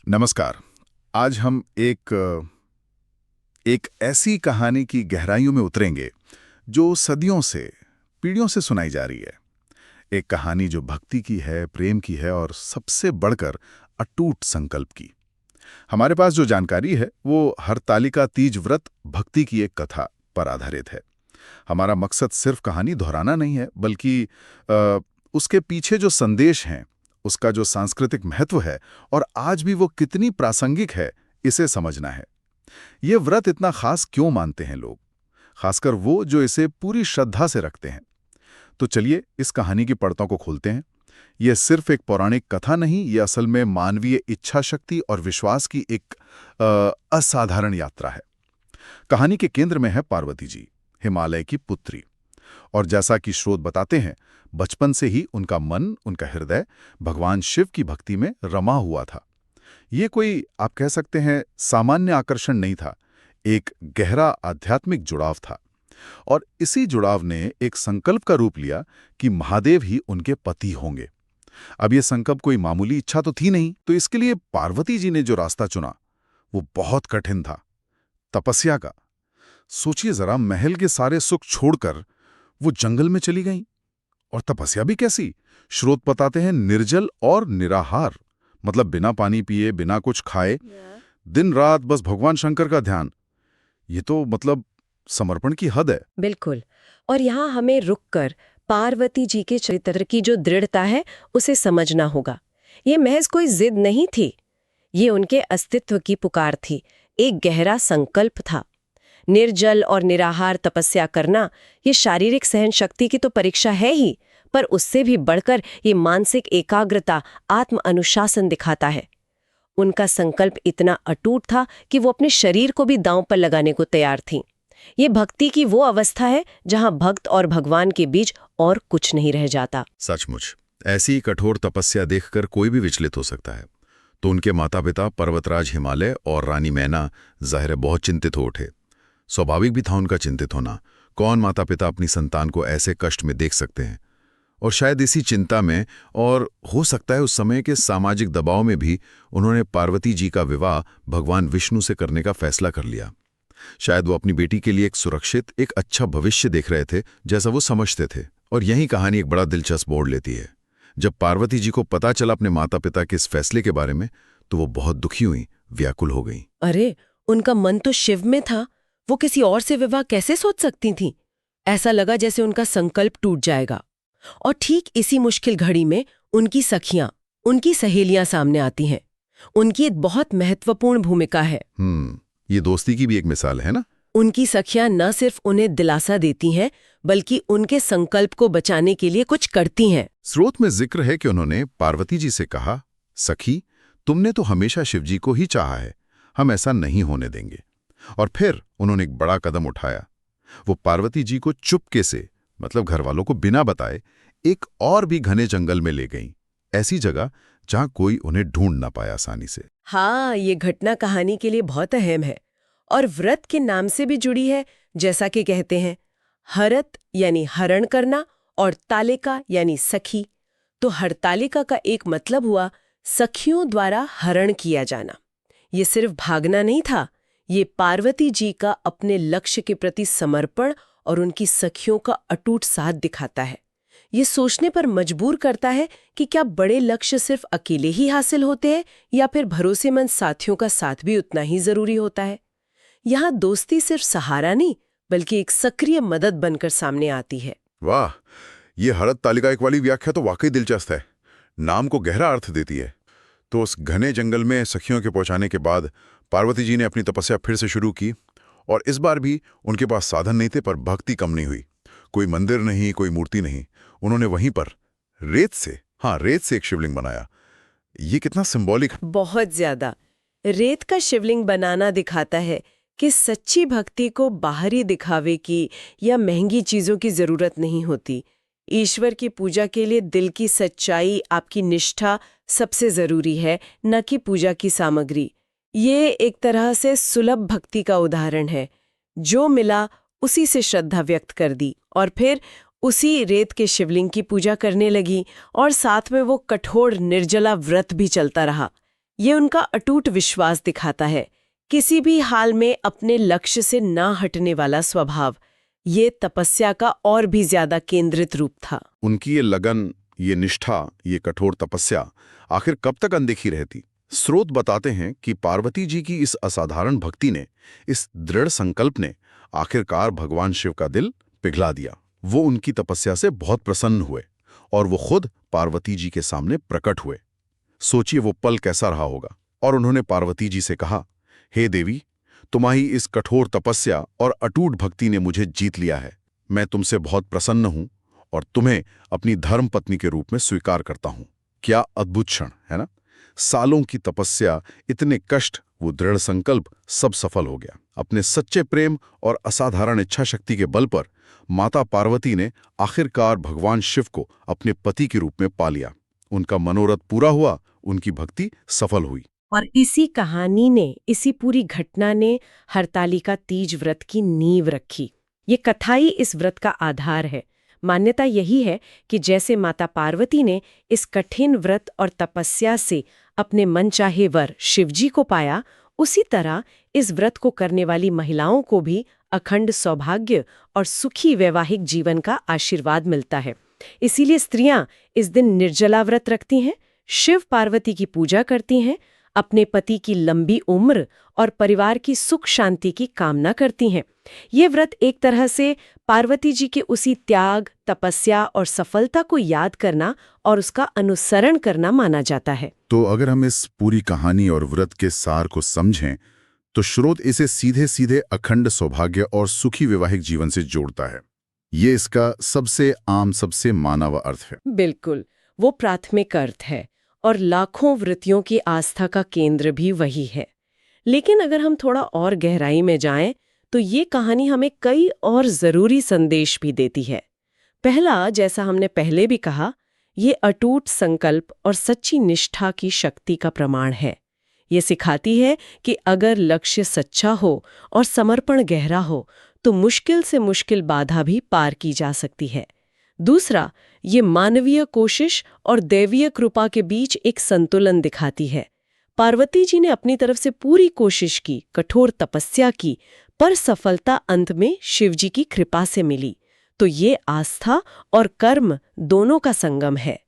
नमस्कार। आज हम एक ऐसी कहानी की गहराइयों में उतरेंगे जो सदियों से, पीढ़ियों से सुनाई जा रही है। एक कहानी जो भक्ति की है, प्रेम की है और सबसे बढ़कर अटूट संकल्प की। हमारे पास जो जानकारी है वो हरतालिका तीज व्रत भक्ति की एक कथा पर आधारित है। हमारा मकसद सिर्फ कहानी दोहराना नहीं है, बल्कि उसके पीछे जो संदेश हैं, उसका जो सांस्कृतिक महत्व है और आज भी वो कितनी प्रासंगिक है, इसे समझना है। ये व्रत इतना खास क्यों मानते हैं लोग, खासकर वो जो इसे पूरी श्रद्धा से रखते हैं। तो चलिए इस कहानी की पड़तों को खोलते हैं। ये सिर्फ एक पौराणिक कथा नहीं, ये असल में मानवीय इच्छा शक्ति और विश्वास की एक असाधारण यात्रा है। कहानी के केंद्र में है पार्वती जी, हिमालय की पुत्री। और जैसा कि स्रोत बताते हैं, बचपन से ही उनका मन, उनका हृदय भगवान शिव की भक्ति में रमा हुआ था। ये कोई, आप कह सकते हैं, सामान्य आकर्षण नहीं था, एक गहरा आध्यात्मिक जुड़ाव था। और इसी जुड़ाव ने एक संकल्प का रूप लिया कि महादेव ही उनके पति होंगे। अब यह संकल्प कोई मामूली इच्छा तो थी नहीं, तो इसके लिए पार्वती जी ने जो रास्ता चुना वो बहुत कठिन था, तपस्या का। सोचिए जरा, महल के सारे सुख छोड़कर वो जंगल में चली गईं। और तपस्या भी कैसी? स्रोत बताते हैं निर्जल और निराहार, मतलब बिना पानी पिए, बिना कुछ खाए, दिन रात बस भगवान शंकर का ध्यान। ये तो मतलब समर्पण की हद है। बिल्कुल। और यहाँ हमें रुककर पार्वती जी के चरित्र की जो दृढ़ता है उसे समझना होगा। ये महज कोई जिद नहीं थी, ये उनके अस्तित्व की पुकार थी, एक गहरा संकल्प था। निर्जल और निराहार तपस्या करना ये शारीरिक सहन शक्ति की तो परीक्षा है ही, पर उससे भी बढ़कर ये मानसिक एकाग्रता, आत्म अनुशासन दिखाता है। उनका संकल्प इतना अटूट था कि वो अपने शरीर को भी दांव पर लगाने को तैयार थीं। ये भक्ति की वो अवस्था है जहां भक्त और भगवान के बीच और कुछ नहीं रह जाता। सचमुच ऐसी कठोर तपस्या देखकर कोई भी विचलित हो सकता है। तो उनके माता पिता पर्वतराज हिमालय और रानी मैना जाहिर है बहुत चिंतित हो उठे। स्वाभाविक भी था उनका चिंतित होना। कौन माता पिता अपनी संतान को ऐसे कष्ट में देख सकते हैं? और शायद इसी चिंता में, और हो सकता है उस समय के सामाजिक दबाव में भी, उन्होंने पार्वती जी का विवाह भगवान विष्णु से करने का फैसला कर लिया। शायद वो अपनी बेटी के लिए एक सुरक्षित, एक अच्छा भविष्य देख रहे थे, जैसा वो समझते थे। और यही कहानी एक बड़ा दिलचस्प मोड़ लेती है। जब पार्वती जी को पता चला अपने माता पिता के इस फैसले के बारे में, तो वो बहुत दुखी हुई, व्याकुल हो गई। अरे, उनका मन तो शिव में था, वो किसी और से विवाह कैसे सोच सकती थीं? ऐसा लगा जैसे उनका संकल्प टूट जाएगा। और ठीक इसी मुश्किल घड़ी में उनकी सखियां, उनकी सहेलियां सामने आती हैं। उनकी एक बहुत महत्वपूर्ण भूमिका है। ये दोस्ती की भी एक मिसाल है ना। उनकी सखियां न सिर्फ उन्हें दिलासा देती हैं, बल्कि उनके संकल्प को बचाने के लिए कुछ करती हैं। स्रोत में जिक्र है कि उन्होंने पार्वती जी से कहा, सखी, तुमने तो हमेशा शिवजी को ही चाहा है, हम ऐसा नहीं होने देंगे। और फिर उन्होंने एक बड़ा कदम उठाया। वो पार्वती जी को चुपके से, मतलब घर वालों को बिना बताए, एक और भी घने जंगल में ले गईं, ऐसी जगह जहां कोई उन्हें ढूंढ ना पाया आसानी से। हाँ, ये घटना कहानी के लिए बहुत अहम है और व्रत के नाम से भी जुड़ी है। जैसा कि कहते हैं, हरत यानी हरण करना और तालिका यानी सखी। तो हरतालिका का एक मतलब हुआ सखियों द्वारा हरण किया जाना। ये सिर्फ भागना नहीं था, ये पार्वती जी का अपने लक्ष्य के प्रति समर्पण और उनकी सखियों का अटूट साथ दिखाता है। ये सोचने पर मजबूर करता है कि क्या बड़े लक्ष्य सिर्फ अकेले ही हासिल होते हैं या फिर भरोसेमंद साथियों का साथ भी उतना ही जरूरी होता है। यहाँ दोस्ती सिर्फ सहारा नहीं, बल्कि एक सक्रिय मदद बनकर सामने आती है। वाह, ये हरत तालिका एक वाली व्याख्या तो वाकई दिलचस्प है, नाम को गहरा अर्थ देती है। तो उस घने जंगल में सखियों के पहुंचाने के बाद पार्वती जी ने अपनी तपस्या फिर से शुरू की। और इस बार भी उनके पास साधन नहीं थे, पर भक्ति कम नहीं हुई। कोई मंदिर नहीं, कोई मूर्ति नहीं, उन्होंने वहीं पर रेत से एक शिवलिंग बनाया। ये कितना सिंबॉलिक। बहुत ज्यादा। रेत का शिवलिंग बनाना दिखाता है कि सच्ची भक्ति को बाहरी दिखावे की या महंगी चीजों की जरूरत नहीं होती। ईश्वर की पूजा के लिए दिल की सच्चाई, आपकी निष्ठा सबसे जरूरी है, न कि पूजा की सामग्री। ये एक तरह से सुलभ भक्ति का उदाहरण है। जो मिला उसी से श्रद्धा व्यक्त कर दी और फिर उसी रेत के शिवलिंग की पूजा करने लगी, और साथ में वो कठोर निर्जला व्रत भी चलता रहा। ये उनका अटूट विश्वास दिखाता है, किसी भी हाल में अपने लक्ष्य से ना हटने वाला स्वभाव। ये तपस्या का और भी ज्यादा केंद्रित रूप था। उनकी ये लगन, ये निष्ठा, ये कठोर तपस्या आखिर कब तक अनदेखी रहती? स्रोत बताते हैं कि पार्वती जी की इस असाधारण भक्ति ने, इस दृढ़ संकल्प ने आखिरकार भगवान शिव का दिल पिघला दिया। वो उनकी तपस्या से बहुत प्रसन्न हुए और वो खुद पार्वती जी के सामने प्रकट हुए। सोचिए वो पल कैसा रहा होगा। और उन्होंने पार्वती जी से कहा, हे देवी, तुम्हारी इस कठोर तपस्या और अटूट भक्ति ने मुझे जीत लिया है। मैं तुमसे बहुत प्रसन्न हूं और तुम्हें अपनी धर्म पत्नी के रूप में स्वीकार करता हूं। क्या अद्भुत क्षण है ना? सालों की तपस्या, इतने कष्ट, वो दृढ़ संकल्प, सब सफल हो गया। अपने सच्चे प्रेम और असाधारण इच्छा शक्ति के बल पर माता पार्वती ने आखिरकार भगवान शिव को अपने पति के रूप में पा लिया। उनका मनोरथ पूरा हुआ, उनकी भक्ति सफल हुई। और इसी कहानी ने, इसी पूरी घटना ने हरतालिका तीज व्रत की नींव रखी। ये कथा ही इस व्रत का आधार है। मान्यता यही है कि जैसे माता पार्वती ने इस कठिन व्रत और तपस्या से अपने मनचाहे वर शिवजी को पाया, उसी तरह इस व्रत को करने वाली महिलाओं को भी अखंड सौभाग्य और सुखी वैवाहिक जीवन का आशीर्वाद मिलता है। इसीलिए स्त्रियां इस दिन निर्जला व्रत रखती हैं, शिव पार्वती की पूजा करती हैं, अपने पति की लंबी उम्र और परिवार की सुख शांति की कामना करती हैं। ये व्रत एक तरह से पार्वती जी के उसी त्याग, तपस्या और सफलता को याद करना और उसका अनुसरण करना माना जाता है। तो अगर हम इस पूरी कहानी और व्रत के सार को समझें, तो स्रोत इसे सीधे सीधे अखंड सौभाग्य और सुखी वैवाहिक जीवन से जोड़ता है। ये इसका सबसे आम, सबसे माना हुआ अर्थ है। बिल्कुल, वो प्राथमिक अर्थ है और लाखों व्रतियों की आस्था का केंद्र भी वही है। लेकिन अगर हम थोड़ा और गहराई में जाएं, तो ये कहानी हमें कई और जरूरी संदेश भी देती है। पहला, जैसा हमने पहले भी कहा, ये अटूट संकल्प और सच्ची निष्ठा की शक्ति का प्रमाण है। ये सिखाती है कि अगर लक्ष्य सच्चा हो और समर्पण गहरा हो, तो मुश्किल से मुश्किल बाधा भी पार की जा सकती है। दूसरा, ये मानवीय कोशिश और दैवीय कृपा के बीच एक संतुलन दिखाती है। पार्वती जी ने अपनी तरफ से पूरी कोशिश की, कठोर तपस्या की, पर सफलता अंत में शिवजी की कृपा से मिली। तो ये आस्था और कर्म दोनों का संगम है।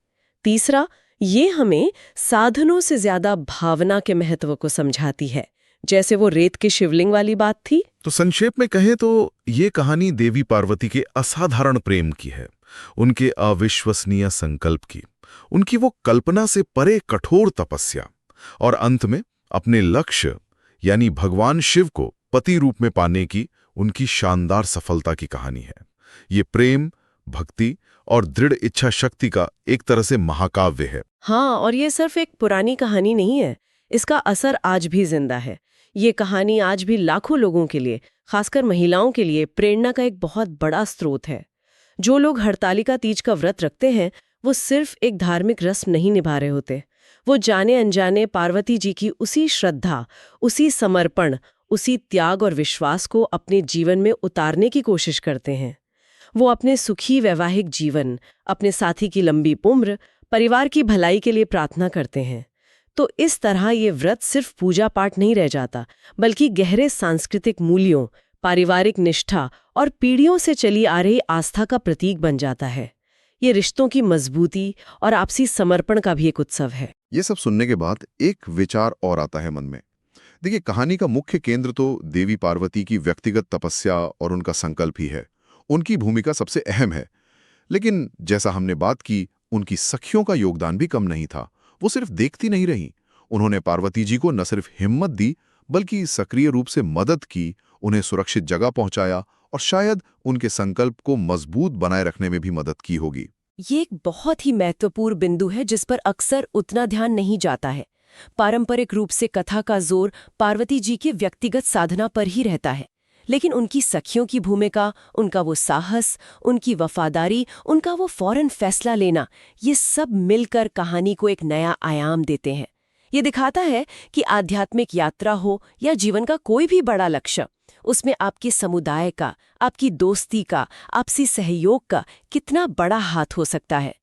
तीसरा, ये हमें साधनों से ज्यादा भावना के महत्व को समझाती है, जैसे वो रेत के शिवलिंग वाली बात थी। तो संक्षेप में कहें तो ये कहानी देवी पार्वती के असाधारण प्रेम की है, उनके अविश्वसनीय संकल्प की, उनकी वो कल्पना से परे कठोर तपस्या और अंत में अपने लक्ष्य यानी भगवान शिव को पति रूप में पाने की उनकी शानदार सफलता की कहानी है। ये प्रेम, भक्ति और दृढ़ इच्छा शक्ति का एक तरह से महाकाव्य है। हाँ, और ये सिर्फ एक पुरानी कहानी नहीं है, इसका असर आज भी जिंदा है। ये कहानी आज भी लाखों लोगों के लिए, खासकर महिलाओं के लिए, प्रेरणा का एक बहुत बड़ा स्रोत है। जो लोग हरतालिका तीज का व्रत रखते हैं, वो सिर्फ एक धार्मिक रस्म नहीं निभा रहे होते। वो जाने अनजाने पार्वती जी की उसी श्रद्धा, उसी समर्पण, उसी त्याग और विश्वास को अपने जीवन में उतारने की कोशिश करते हैं। वो अपने सुखी वैवाहिक जीवन, अपने साथी की लंबी उम्र, परिवार की भलाई के लिए प्रार्थना करते हैं। तो इस तरह ये व्रत सिर्फ पूजा पाठ नहीं रह जाता, बल्कि गहरे सांस्कृतिक मूल्यों, पारिवारिक निष्ठा और पीढ़ियों से चली आ रही आस्था का प्रतीक बन जाता है। ये रिश्तों की मजबूती और आपसी समर्पण का भी एक उत्सव है। ये सब सुनने के बाद एक विचार और आता है मन में। देखिए, कहानी का मुख्य केंद्र तो देवी पार्वती की व्यक्तिगत तपस्या और उनका संकल्प ही है। उनकी भूमिका सबसे अहम है। लेकिन जैसा हमने बात की, उनकी सखियों का योगदान भी कम नहीं था। वो सिर्फ देखती नहीं रहीं, उन्होंने पार्वती जी को न सिर्फ हिम्मत दी, बल्कि सक्रिय रूप से मदद की, उन्हें सुरक्षित जगह पहुंचाया और शायद उनके संकल्प को मजबूत बनाए रखने में भी मदद की होगी। ये एक बहुत ही महत्वपूर्ण बिंदु है जिस पर अक्सर उतना ध्यान नहीं जाता है। पारंपरिक रूप से कथा का जोर पार्वती जी की व्यक्तिगत साधना पर ही रहता है, लेकिन उनकी सखियों की भूमिका, उनका वो साहस, उनकी वफादारी, उनका वो फौरन फैसला लेना, ये सब मिलकर कहानी को एक नया आयाम देते हैं। ये दिखाता है कि आध्यात्मिक यात्रा हो या जीवन का कोई भी बड़ा लक्ष्य, उसमें आपके समुदाय का, आपकी दोस्ती का, आपसी सहयोग का कितना बड़ा हाथ हो सकता है।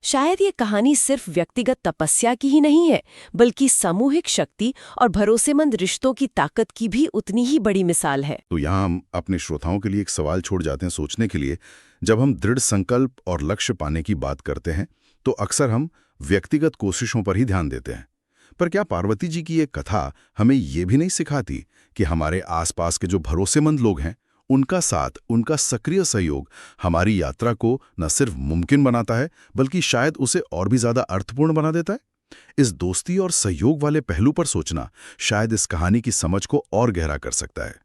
शायद ये कहानी सिर्फ व्यक्तिगत तपस्या की ही नहीं है, बल्कि सामूहिक शक्ति और भरोसेमंद रिश्तों की ताकत की भी उतनी ही बड़ी मिसाल है। तो यहाँ हम अपने श्रोताओं के लिए एक सवाल छोड़ जाते हैं सोचने के लिए। जब हम दृढ़ संकल्प और लक्ष्य पाने की बात करते हैं तो अक्सर हम व्यक्तिगत कोशिशों पर ही ध्यान देते हैं। पर क्या पार्वती जी की ये कथा हमें ये भी नहीं सिखाती कि हमारे आसपास के जो भरोसेमंद लोग हैं, उनका साथ, उनका सक्रिय सहयोग हमारी यात्रा को न सिर्फ मुमकिन बनाता है, बल्कि शायद उसे और भी ज्यादा अर्थपूर्ण बना देता है? इस दोस्ती और सहयोग वाले पहलू पर सोचना शायद इस कहानी की समझ को और गहरा कर सकता है।